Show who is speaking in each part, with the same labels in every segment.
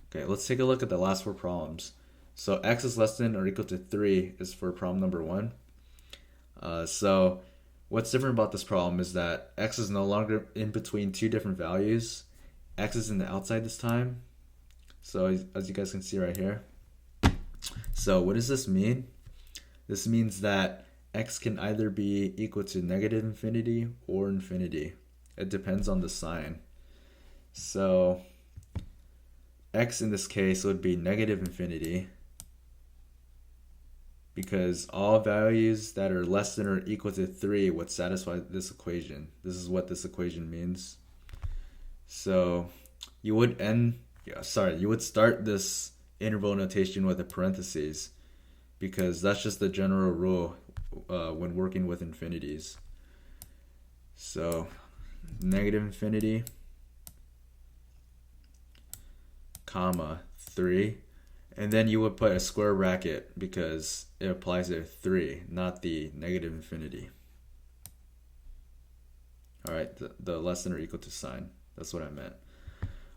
Speaker 1: Okay, let's take a look at the last four problems. So x is less than or equal to 3 is for problem number 1. So what's different about this problem is that x is no longer in between two different values. X is in the outside this time. So as you guys can see right here. So what does this mean? This means that x can either be equal to negative infinity or infinity. It depends on the sign. So x in this case would be negative infinity because all values that are less than or equal to 3 would satisfy this equation. This is what this equation means. So you would start this interval notation with a parentheses because that's just the general rule when working with infinities. So negative infinity, comma, 3. And then you would put a square bracket because it applies to 3, not the negative infinity. Alright, the less than or equal to sign. That's what I meant.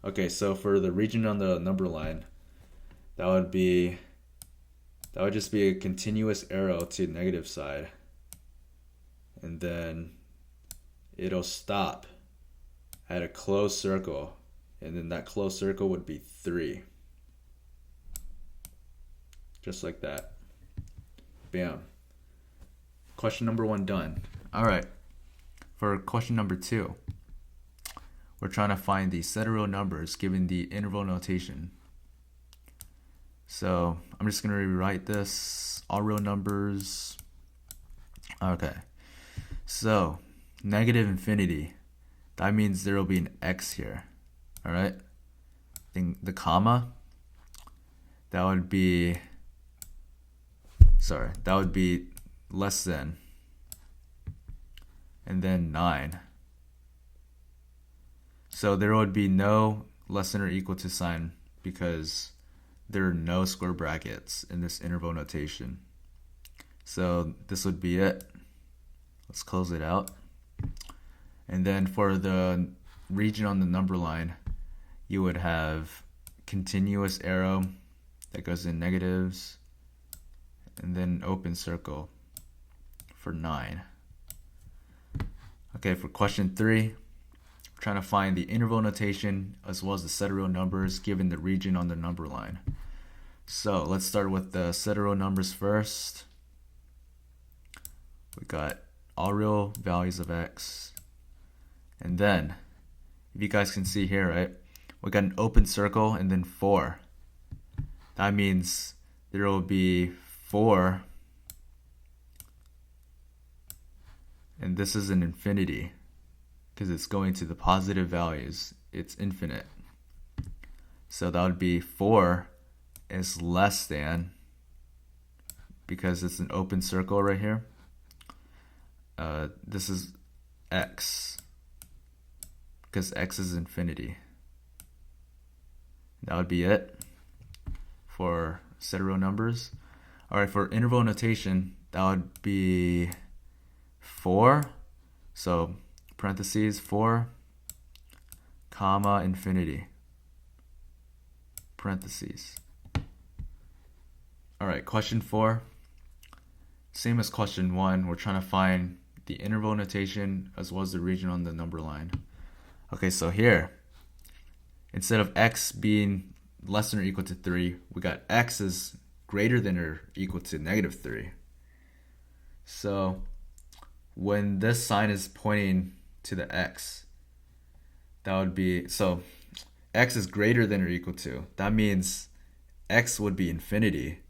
Speaker 1: Okay, so for the region on the number line, that would just be a continuous arrow to the negative side. And then it'll stop at a closed circle. And then that closed circle would be 3. Just like that. Bam. Question number 1 done. Alright. For question number 2, we're trying to find the set of real numbers given the interval notation. So I'm just going to rewrite this. All real numbers. Okay. So negative infinity. That means there will be an x here. Alright. Then the comma. That would be less than. And then 9. So there would be no less than or equal to sign because there are no square brackets in this interval notation. So this would be it. Let's close it out. And then for the region on the number line, you would have continuous arrow that goes in negatives and then open circle for 9. Okay, for question 3, we're trying to find the interval notation as well as the set of real numbers given the region on the number line. So let's start with the set of real numbers first. We got all real values of x. And then, if you guys can see here, right, we got an open circle and then 4. That means there will be 4, and this is an infinity because it's going to the positive values. It's infinite. So that would be 4 is less than, because it's an open circle right here. This is x, because x is infinity. That would be it for set of real numbers. Alright, for interval notation, that would be 4. So parentheses 4, comma, infinity. Parentheses. Alright, question 4. Same as question 1, we're trying to find the interval notation as well as the region on the number line. Okay, so here, instead of x being less than or equal to 3, we got x is greater than or equal to negative 3. So when this sign is pointing to the x, that would be, so x is greater than or equal to, that means x would be infinity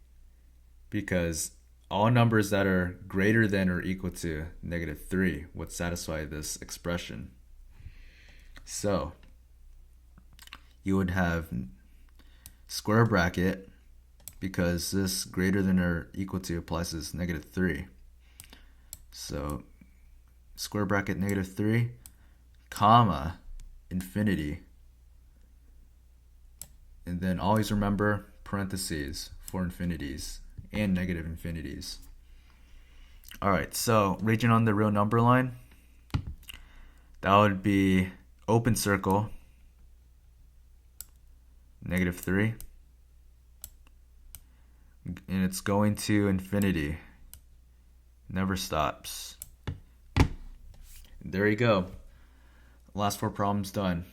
Speaker 1: because all numbers that are greater than or equal to negative 3 would satisfy this expression. So you would have square bracket because this greater than or equal to applies to negative 3. So square bracket negative 3, comma, infinity. And then always remember parentheses for infinities and negative infinities. Alright, so region on the real number line, that would be open circle negative 3. And it's going to infinity. Never stops. There you go. Last 4 problems done.